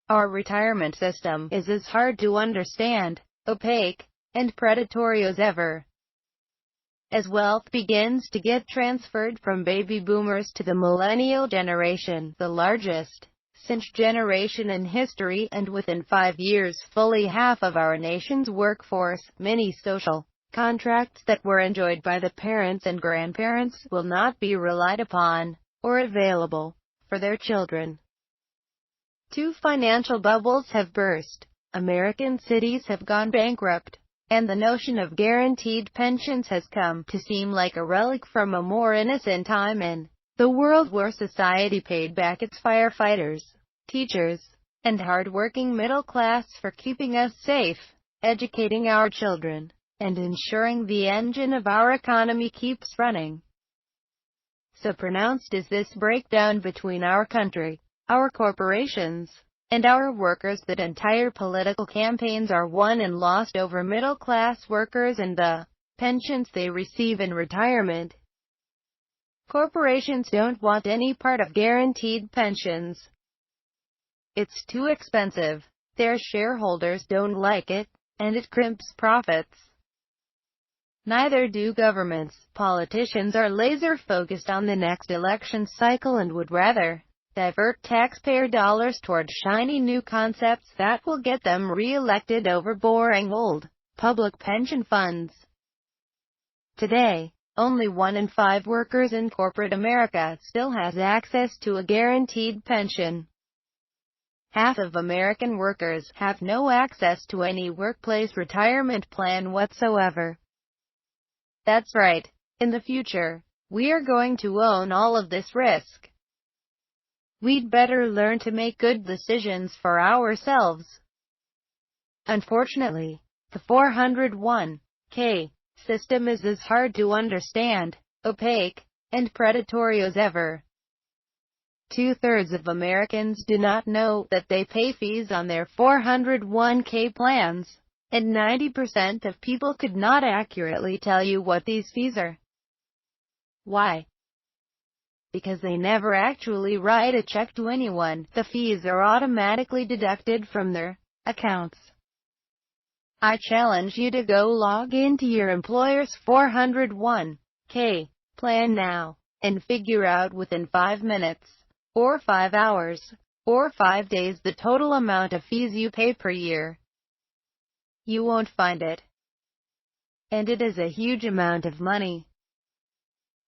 Our retirement system is as hard to understand, opaque, and predatory as ever. As wealth begins to get transferred from baby boomers to the millennial generation, the largest since generation in history, and within 5 years fully half of our nation's workforce, many social contracts that were enjoyed by the parents and grandparents will not be relied upon or available for their children. 2 financial bubbles have burst. American cities have gone bankrupt, and the notion of guaranteed pensions has come to seem like a relic from a more innocent time in the world where society paid back its firefighters, teachers, and hard-working middle class for keeping us safe, educating our children, and ensuring the engine of our economy keeps running. So pronounced is this breakdown between our country, our corporations, and our workers that entire political campaigns are won and lost over middle-class workers and the pensions they receive in retirement. Corporations don't want any part of guaranteed pensions. It's too expensive, their shareholders don't like it, and it crimps profits. Neither do governments. Politicians are laser-focused on the next election cycle and would rather divert taxpayer dollars toward shiny new concepts that will get them re-elected over boring old public pension funds. Today, only 1 in 5 workers in corporate America still has access to a guaranteed pension. Half of American workers have no access to any workplace retirement plan whatsoever. That's right. In the future, we are going to own all of this risk. We'd better learn to make good decisions for ourselves. Unfortunately, the 401k system is as hard to understand, opaque, and predatory as ever. 2/3 of Americans do not know that they pay fees on their 401k plans, and 90% of people could not accurately tell you what these fees are. Why? Because they never actually write a check to anyone. The fees are automatically deducted from their accounts. I challenge you to go log into your employer's 401k plan now, and figure out within 5 minutes, or 5 hours, or 5 days the total amount of fees you pay per year. You won't find it. And it is a huge amount of money.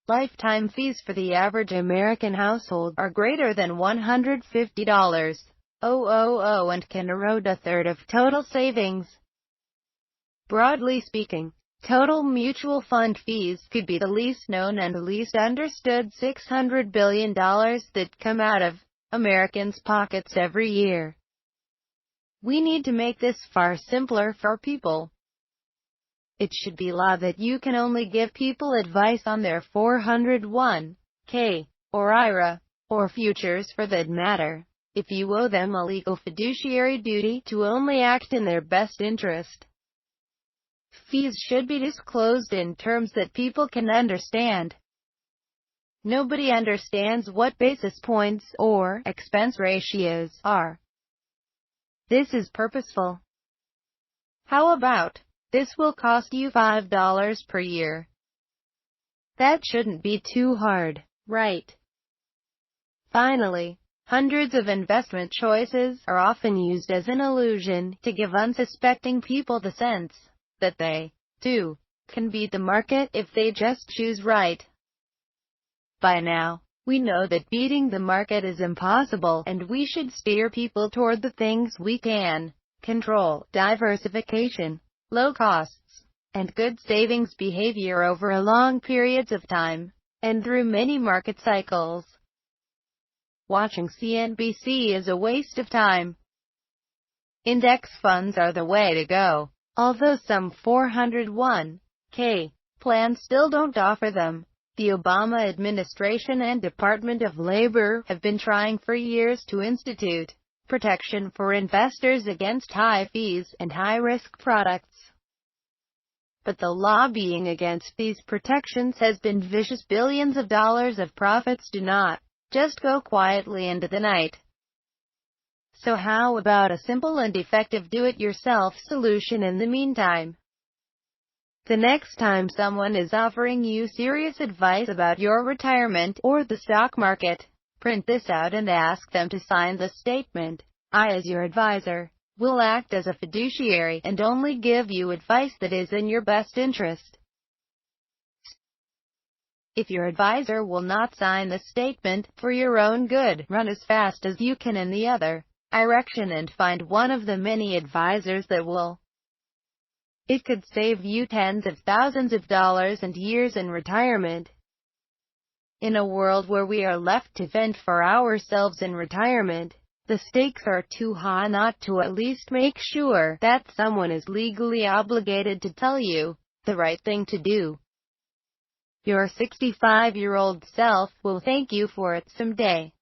Lifetime fees for the average American household are greater than $150,000 and can erode 1/3 of total savings. Broadly speaking, total mutual fund fees could be the least known and least understood $600 billion that come out of Americans' pockets every year. We need to make this far simpler for people. It should be law that you can only give people advice on their 401k, or IRA, or futures for that matter, if you owe them a legal fiduciary duty to only act in their best interest. Fees should be disclosed in terms that people can understand. Nobody understands what basis points or expense ratios are. This is purposeful. How about, this will cost you $5 per year? That shouldn't be too hard, right? Finally, hundreds of investment choices are often used as an illusion to give unsuspecting people the sense that they, too, can beat the market if they just choose right. By now, we know that beating the market is impossible, and we should steer people toward the things we can control: diversification, low costs, and good savings behavior over long periods of time, and through many market cycles. Watching CNBC is a waste of time. Index funds are the way to go, although some 401k plans still don't offer them. The Obama administration and Department of Labor have been trying for years to institute protection for investors against high fees and high-risk products. But the lobbying against these protections has been vicious. Billions of dollars of profits do not just go quietly into the night. So how about a simple and effective do-it-yourself solution in the meantime? The next time someone is offering you serious advice about your retirement or the stock market, print this out and ask them to sign the statement. I, as your advisor, will act as a fiduciary and only give you advice that is in your best interest. If your advisor will not sign the statement, for your own good, run as fast as you can in the other direction and find one of the many advisors that will. It could save you tens of thousands of dollars and years in retirement. In a world where we are left to fend for ourselves in retirement, the stakes are too high not to at least make sure that someone is legally obligated to tell you the right thing to do. Your 65-year-old self will thank you for it someday.